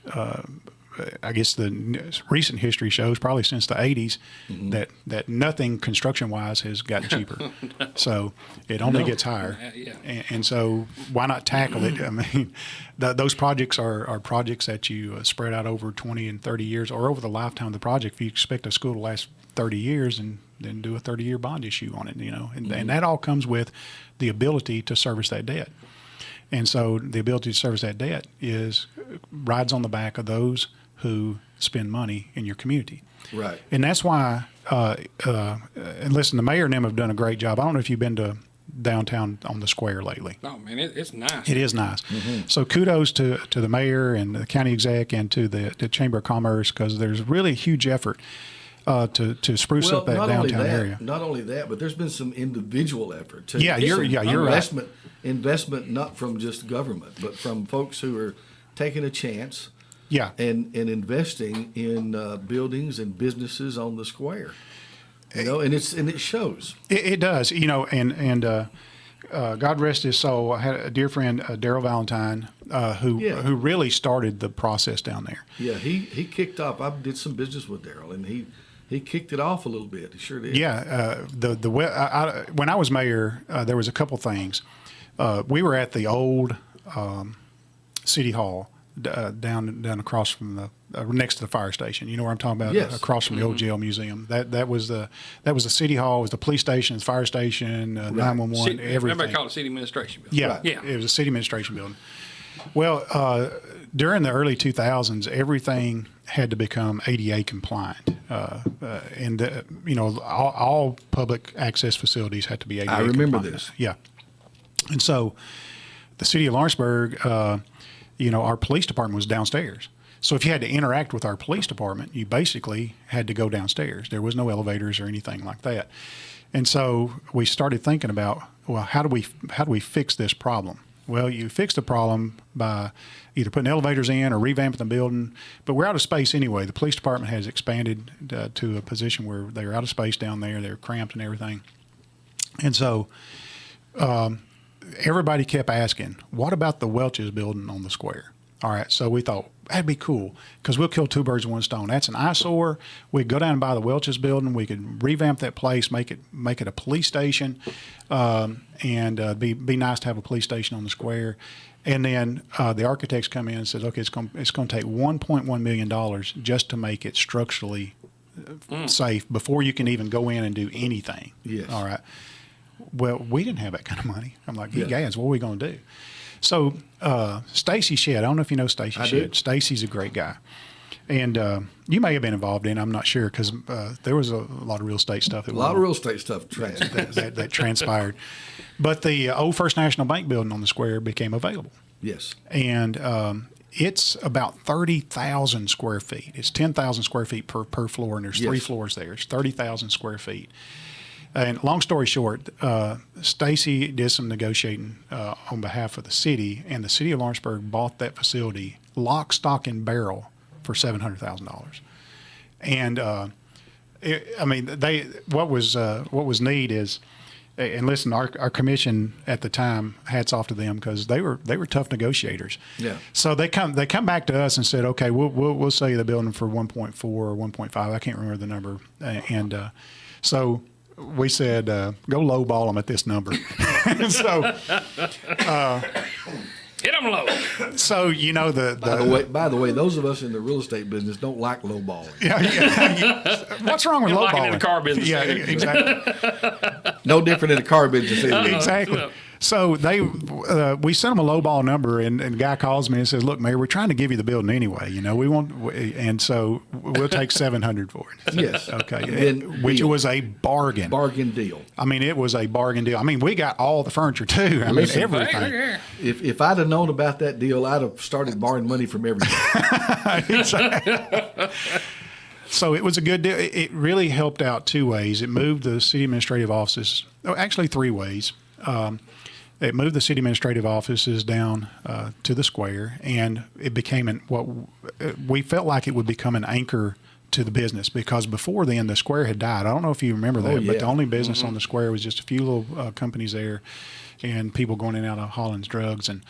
I guess the recent history shows probably since the 80s that nothing construction-wise has gotten cheaper. No. So it only gets higher. Yeah. And so why not tackle it? I mean, those projects are projects that you spread out over 20 and 30 years or over the lifetime of the project. If you expect a school to last 30 years and then do a 30-year bond issue on it, and that all comes with the ability to service that debt. And so the ability to service that debt rides on the back of those who spend money in your community. Right. And that's why, and listen, the mayor and them have done a great job. I don't know if you've been to downtown on the square lately. Oh, man, it's nice. It is nice. So kudos to the mayor and the county exec and to the Chamber of Commerce, because there's really a huge effort to spruce up that downtown area. Not only that, but there's been some individual effort too. Yeah, you're right. Investment not from just government, but from folks who are taking a chance. Yeah. And investing in buildings and businesses on the square. And it shows. It does. And God rest his soul. I had a dear friend, Daryl Valentine, who really started the process down there. Yeah, he kicked off. I did some business with Daryl, and he kicked it off a little bit. He sure did. Yeah. When I was mayor, there was a couple things. We were at the old city hall down across from the next to the fire station. You know where I'm talking about? Yes. Across from the old jail museum. That was the city hall. It was the police station, the fire station, 911, everything. Remember, I called it city administration building. Yeah, Right. yeah. It was a city administration building. Well, during the early 2000s, everything had to become ADA compliant, and all public access facilities had to be ADA compliant. I remember this. Yeah, and so the city of Lawrenceburg, our police department was downstairs. So if you had to interact with our police department, you basically had to go downstairs. There was no elevators or anything like that. And so we started thinking about, well, how do we fix this problem? Well, you fix the problem by either putting elevators in or revamping the building. But we're out of space anyway. The police department has expanded to a position where they're out of space down there. They're cramped and everything. And so everybody kept asking, what about the Welch's building on the square? All right, so we thought, that'd be cool, because we'll kill two birds with one stone. That's an eyesore. We'd go down and buy the Welch's building. We could revamp that place, make it a police station, and be nice to have a police station on the square. And then the architects come in and says, okay, it's going to take $1.1 million just to make it structurally safe before you can even go in and do anything. Yes. All right. well, we didn't have that kind of money. I'm like, Yeah. guys, what are we going to do? So Stacy Shedd, I don't know if you know Stacy I Shedd. do. Stacy's a great guy. And you may have been involved in it, I'm not sure, because there was a lot of real estate stuff. A lot of real estate stuff. that transpired. But the old First National Bank building on the square became available. Yes. And it's about 30,000 square feet. It's 10,000 square feet per floor, and there's three Yes. floors there. It's 30,000 square feet. And long story short, Stacy did some negotiating on behalf of the city, and the city of Lawrenceburg bought that facility lock, stock, and barrel for $700,000. And what was neat is, and listen, our commission at the time, hats off to them, because they were tough negotiators. Yeah. So they come back to us and said, okay, we'll sell you the building for 1.4 or 1.5. I can't remember the number. And so we said, go lowball them at this number. And so Hit them low. so By the way, those of us in the real estate business don't like lowballing. what's wrong with You're like it lowballing? in the car business. Yeah, exactly. No different in the car business either. Exactly. So we sent them a lowball number, and the guy calls me and says, "Look, Mayor, we're trying to give you the building anyway. We want, and so we'll take $700 for it." Yes. Okay. Which Deal. was a bargain. Bargain deal. I mean, it was a bargain deal. I mean, we got all the furniture too. I mean, Listen, everything. Hey, If I'd have known about that deal, I'd have started borrowing money from everybody. So it was a good deal. It really helped out two ways. It moved the city administrative offices, actually three ways. It moved the city administrative offices down to the square, and it became what we felt like it would become an anchor to the business, because before then the square had died. I don't know if you remember that, but the only business on the square was just a few little companies there, and people going in and out of Holland's Drugs, and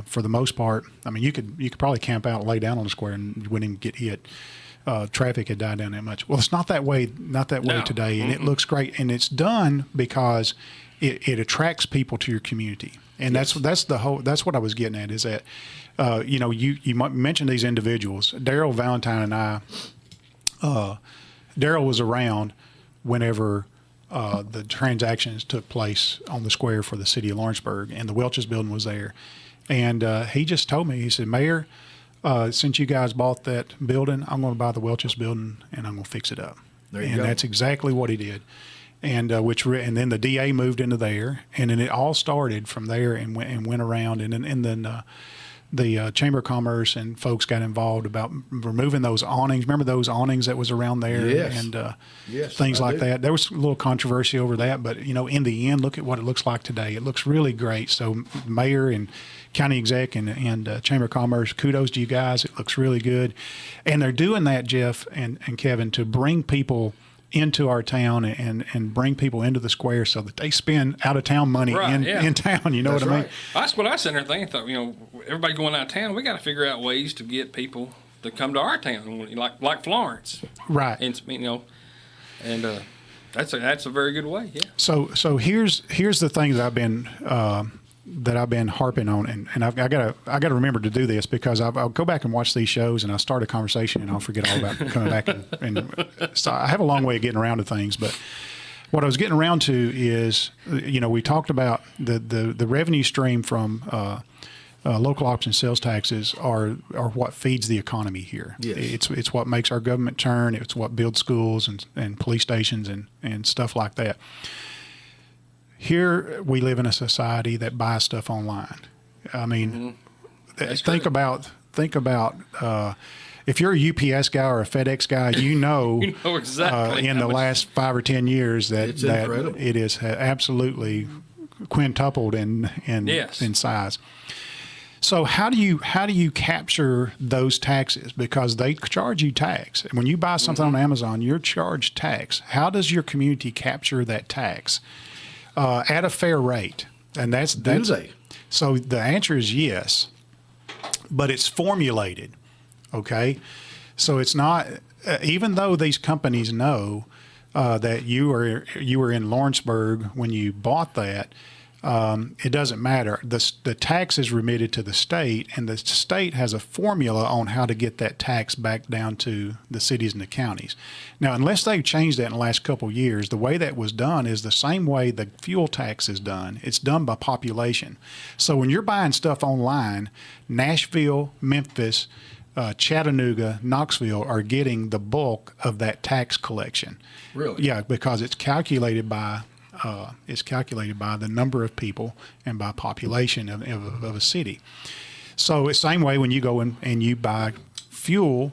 for the most part, I mean, you could probably camp out and lay down on the square and you wouldn't even get hit. Traffic had died down that much. Well, it's not that way today, and it looks great, and it's done because it attracts people to your community, and that's what I was getting at, is that you mentioned these individuals, Daryl Valentine and I. Daryl was around whenever the transactions took place on the square for the city of Lawrenceburg, and the Welch's building was there, and he just told me, he said, "Mayor, since you guys bought that building, I'm going to buy the Welch's building and I'm going to fix it up." There you and go. that's exactly what he did. And and then the DA moved into there, and then it all started from there and went around, and then the Chamber of Commerce and folks got involved about removing those awnings. Remember those awnings that was around there? Yes. And Yes, things I like do. that. There was a little controversy over that, but in the end, look at what it looks like today. It looks really great. So mayor and county exec and Chamber of Commerce, kudos to you guys. It looks really good. And they're doing that, Jeff and Kevin, to bring people into our town and bring people into the square so that they spend out of town money Right, in town. You know That's what I mean? right. That's what I sat there and thinking. Thought, everybody going out of town, we got to figure out ways to get people to come to our town, like Florence, Right. and that's a very good way. Yeah. So here's the thing that I've been harping on, and I got to remember to do this, because I'll go back and watch these shows and I start a conversation and I'll forget all about coming back and so I have a long way of getting around to things. But what I was getting around to is, we talked about the revenue stream from local option sales taxes are what feeds the economy here. Yes. It's what makes our government turn. It's what builds schools and police stations and stuff like that. Here we live in a society that buys stuff online. I mean, think about if you're a UPS guy or a FedEx guy, You know exactly in how the much- last 5 or 10 years that It's incredible. it is absolutely quintupled in size. So how do you capture those taxes? Because they charge you tax. And when you buy something on Amazon, you're charged tax. How does your community capture that tax at a fair rate? And that's Do they? So the answer is yes, but it's formulated. Okay, so it's not even though these companies know that you were in Lawrenceburg when you bought that. it doesn't matter. The tax is remitted to the state, and the state has a formula on how to get that tax back down to the cities and the counties. Now, unless they've changed that in the last couple of years, the way that was done is the same way the fuel tax is done. It's done by population. So when you're buying stuff online, Nashville, Memphis, Chattanooga, Knoxville are getting the bulk of that tax collection. Really? Yeah, because it's calculated by the number of people and by population of a city. So it's the same way when you go in and you buy fuel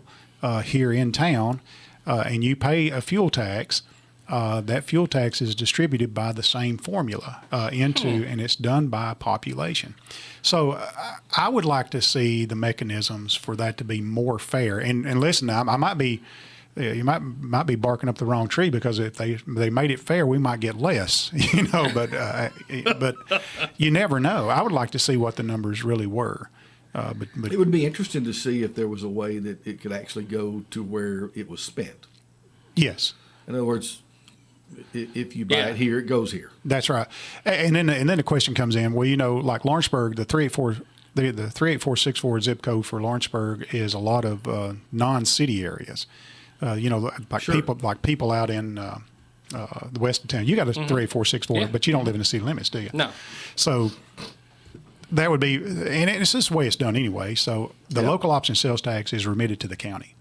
here in town and you pay a fuel tax, that fuel tax is distributed by the same formula and it's done by population. So I would like to see the mechanisms for that to be more fair. And listen, I might be, you might be barking up the wrong tree, because if they made it fair, we might get less, but you never know. I would like to see what the numbers really were. But It would be interesting to see if there was a way that it could actually go to where it was spent. yes. In other words, if you buy it here, it goes here. That's right. And then the question comes in, well, like Lawrenceburg, the 38464 zip code for Lawrenceburg is a lot of non-city areas. People out in the west of town. You got a 38464, but you don't live in the city limits, do you? No. So that would be, and it's this way it's done anyway. So the local option sales tax is remitted to the county,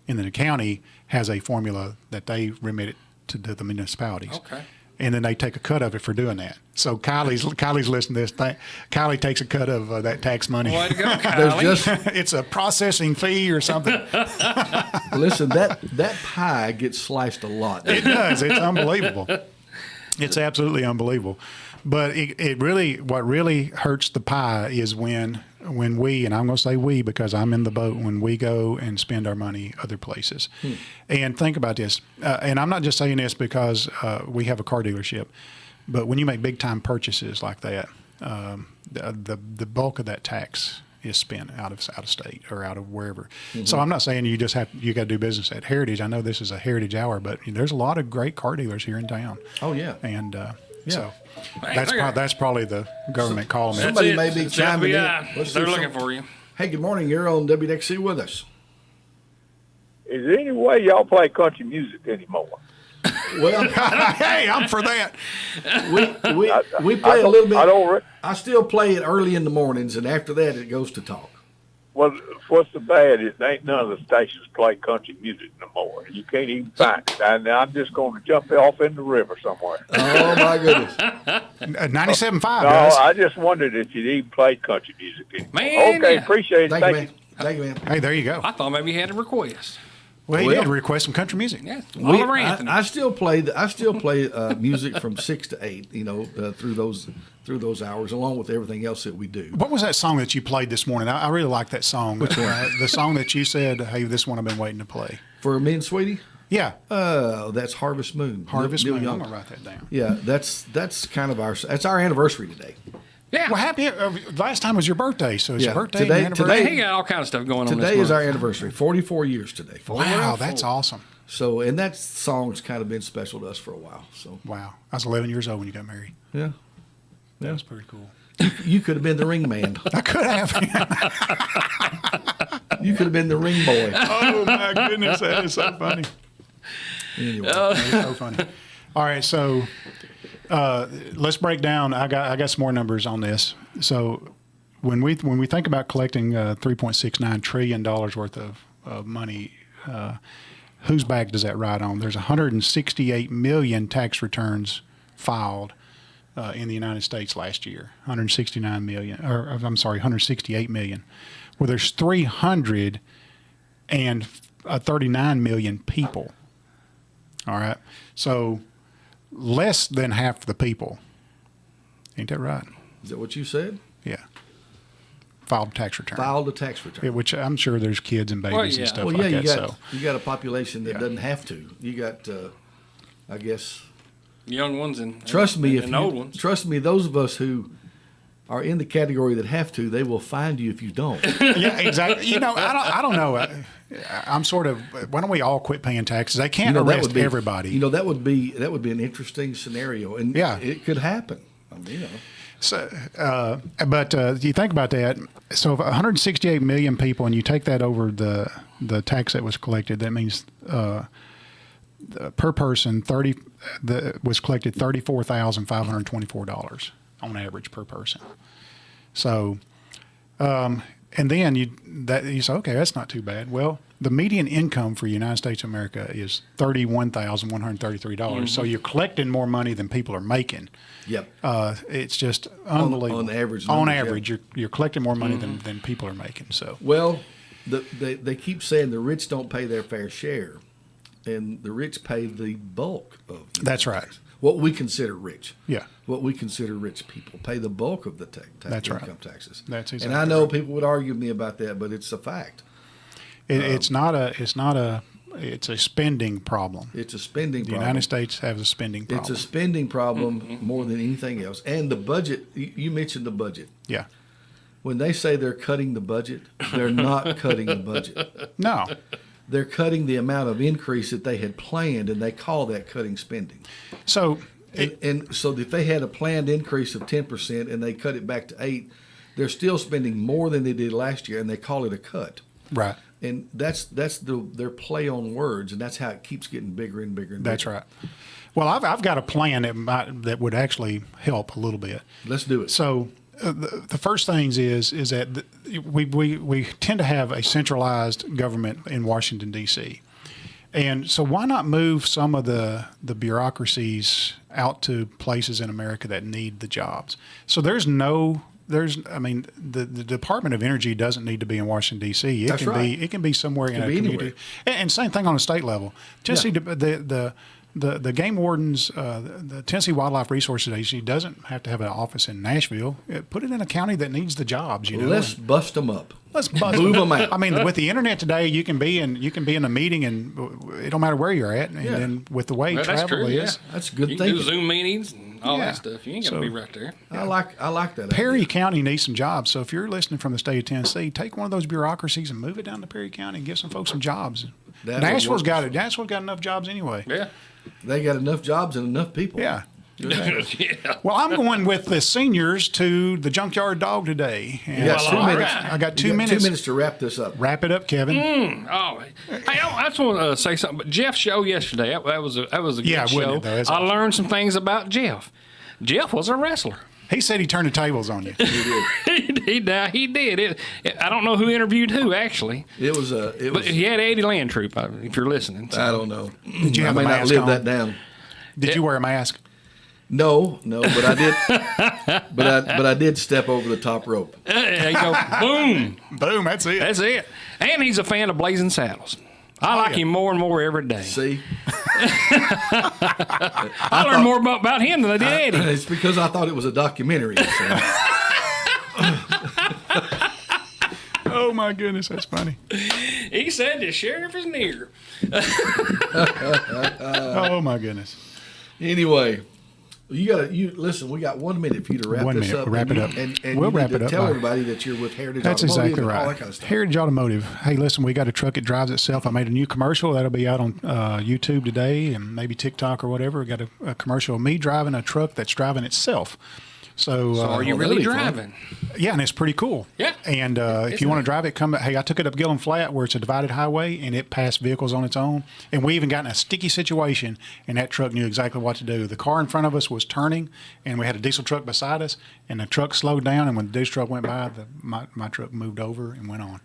and then the county has a formula that they remit it to the municipalities. Okay. And then they take a cut of it for doing that. So Kylie's listening to this. Kylie takes a cut of that tax money. Way to go, Kylie. It's a processing fee or something. Listen, that pie gets sliced a lot. It does. It's unbelievable. It's absolutely unbelievable. But what really hurts the pie is when we, and I'm going to say we because I'm in the boat, when we go and spend our money other places. And think about this. And I'm not just saying this because we have a car dealership, but when you make big time purchases like that, the bulk of that tax is spent out of state or out of wherever. So I'm not saying you got to do business at Heritage. I know this is a Heritage hour, but there's a lot of great car dealers here in town. Oh yeah. And so Hey, that's probably the government calling me. Somebody That's it. may be It's chiming in. FBI. Let's see They're if looking for you. Hey, good morning. You're on WDXE with us. Is there any way y'all play country music anymore? Well, Hey, I'm for that. we play a little bit. I I still play it early in the mornings, and after that, it goes to talk. Well, what's the bad is ain't none of the stations play country music no more. You can't even find it. And I'm just going to jump off in the river somewhere. Oh my goodness! 97.5, No, guys. I just wondered if you'd even play country music anymore. Man, Okay, yeah. appreciate it. Thank you, Thank man. Thank you, man. Hey, there you go. I thought maybe you had a request. Well, he Well- did request some country music. Yeah, Oliver Anthony. I still play. I still play music from 6 to 8. Through those hours, along with everything else that we do. What was that song that you played this morning? I really like that song. Which one? The song that you said, hey, this one I've been waiting to play. For me and Sweetie, Yeah. that's Harvest Moon. Harvest Neil Moon. I'm Young. going to write that down. Yeah, that's kind of that's our anniversary today. yeah. Well, happy. Last time was your birthday, so it's Yeah, your birthday today- and anniversary. today- He got all kinds of stuff going on Today this is our month. anniversary. 44 years today. Wow, that's awesome. So, and that song's kind of been special to us for a while. So, Wow. I was 11 years old when you got married. yeah, That was pretty cool. you could have been the ring man. I could have. You could have been the ring boy. Oh, my goodness. That is so funny. Anyway, That's so funny. All right, so let's break down. I got some more numbers on this. So when we think about collecting $3.69 trillion worth of money, whose back does that ride on? There's 168 million tax returns filed in the United States last year. 168 million. Well, there's 339 million people. All right. So less than half the people. Ain't that right? is that what you said? Yeah. Filed a tax return. Filed a tax return. Yeah, which I'm sure there's kids and babies Well, and yeah. stuff Well, like yeah, that. you got a population that doesn't have to. You got, I guess. Young ones and Trust me, and old ones. Trust me, those of us who are in the category that have to, they will find you if you don't. Yeah, exactly. I don't know. I'm sort of. Why don't we all quit paying taxes? They can't that arrest would be everybody. that would be an interesting scenario, and Yeah. it could happen. I mean, So, but you think about that. So, if 168 million people, and you take that over the tax that was collected, that means per person was collected $34,524 on average per person. So, and then you say, okay, that's not too bad. Well, the median income for the United States of America is $31,133. So you're collecting more money than people are making. Yep. It's just unbelievable. On average. On numbers, average, you're collecting more money than people are making. So Well, they keep saying the rich don't pay their fair share, and the rich pay the bulk of. That's right. What we consider rich. Yeah. What we consider rich people pay the bulk of the That's right. income taxes. That's And exactly I know right. people would argue with me about that, but it's a fact. It's a spending problem. It's a spending The problem. United States has a spending problem. It's a spending problem more than anything else. And the budget, you mentioned the budget. Yeah. When they say they're cutting the budget, they're not cutting the budget. No. They're cutting the amount of increase that they had planned, and they call that cutting spending. So And so if they had a planned increase of 10% and they cut it back to 8%, they're still spending more than they did last year, and they call it a cut. right. And that's their play on words, and that's how it keeps getting bigger and bigger and bigger. That's right. Well, I've got a plan that would actually help a little bit. Let's do it. So the first things is that we tend to have a centralized government in Washington, D.C. And so why not move some of the bureaucracies out to places in America that need the jobs? So the Department of Energy doesn't need to be in Washington, D.C. That's right. It can be somewhere in a be community. anywhere. And same thing on a state level. Tennessee, the game wardens, the Tennessee Wildlife Resources Agency doesn't have to have an office in Nashville. Put it in a county that needs the jobs. Let's bust them up. Let's bust Move them out. I mean, with the internet today, you can be in a meeting, and it don't matter where you're at. And then with the way Well, that's travel true, is, That's good You can thinking. do Zoom meetings and all Yeah. that stuff. You ain't got to So- be right there. I like that. Perry idea. County needs some jobs. So if you're listening from the state of Tennessee, take one of those bureaucracies and move it down to Perry County and give some folks some jobs. That Nashville's would got work. it. Nashville's got enough jobs anyway. Yeah. They got enough jobs and enough people. Yeah. Yeah. Well, I'm going with the seniors to the Junkyard Dog today. And You got Well, 2 all minutes. right. I got You 2 minutes. 2 minutes to wrap this up. Wrap it up, Kevin. Oh, hey, I just want to say something. But Jeff's show yesterday, that was a good Yeah, show. wouldn't it, though? That's I awesome. learned some things about Jeff. Jeff was a wrestler. He said he turned the tables on you. he did. I don't know who interviewed who actually, It was but he had Eddie Landtroop. If you're listening, I don't know. Did you have I a may not mask live on? that down. Did you wear a mask? No, but I did. but I did step over the top rope. there you go. Boom. Boom, that's it. That's it. And he's a fan of Blazing Saddles. I like him more and more every day. See, I learned more about him than I did Eddie. it's because I thought it was a documentary. So. Oh my goodness, that's funny. He said the sheriff is near. Oh my goodness. Anyway, you listen. We got 1 minute for you to wrap 1 this minute. up. Wrap it and up. you- And We'll you wrap need it to up tell by- everybody that you're with Heritage That's Automotive exactly and all right. that kind of stuff. Heritage Automotive. Hey, listen, we got a truck that drives itself. I made a new commercial that'll be out on YouTube today and maybe TikTok or whatever. We got a commercial of me driving a truck that's driving itself. So, Are you Oh, really that'd be fun. driving? yeah, and it's pretty cool. Yeah. And if you want to drive it, come. Hey, I took it up Gillum Flat where it's a divided highway, and it passed vehicles on its own. And we even got in a sticky situation, and that truck knew exactly what to do. The car in front of us was turning, and we had a diesel truck beside us, and the truck slowed down. And when the diesel truck went by, my truck moved over and went on.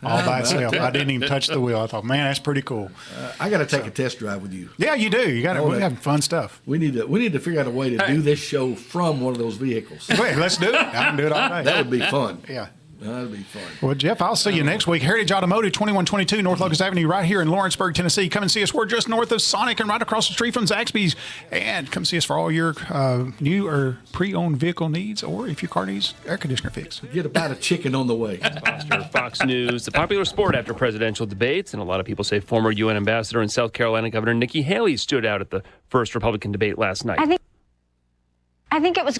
All by itself. I didn't even touch the wheel. I thought, man, that's pretty cool. I got to take a test drive with you. Yeah, you do. You got it. We're having fun stuff. We need to figure out a way to do this show from one of those vehicles. Wait, let's do it. I can do it all day. That would be fun. Yeah. That'd be fun. Well, Jeff, I'll see you next week. Heritage Automotive, 2122 North Locust Avenue, right here in Lawrenceburg, Tennessee. Come and see us. We're just north of Sonic and right across the street from Zaxby's. And come see us for all your new or pre-owned vehicle needs, or if your car needs air conditioner fix. Get about a chicken on the way. Foster, Fox News, the popular sport after presidential debates, and a lot of people say former UN ambassador and South Carolina Governor Nikki Haley stood out at the first Republican debate last night. I think it was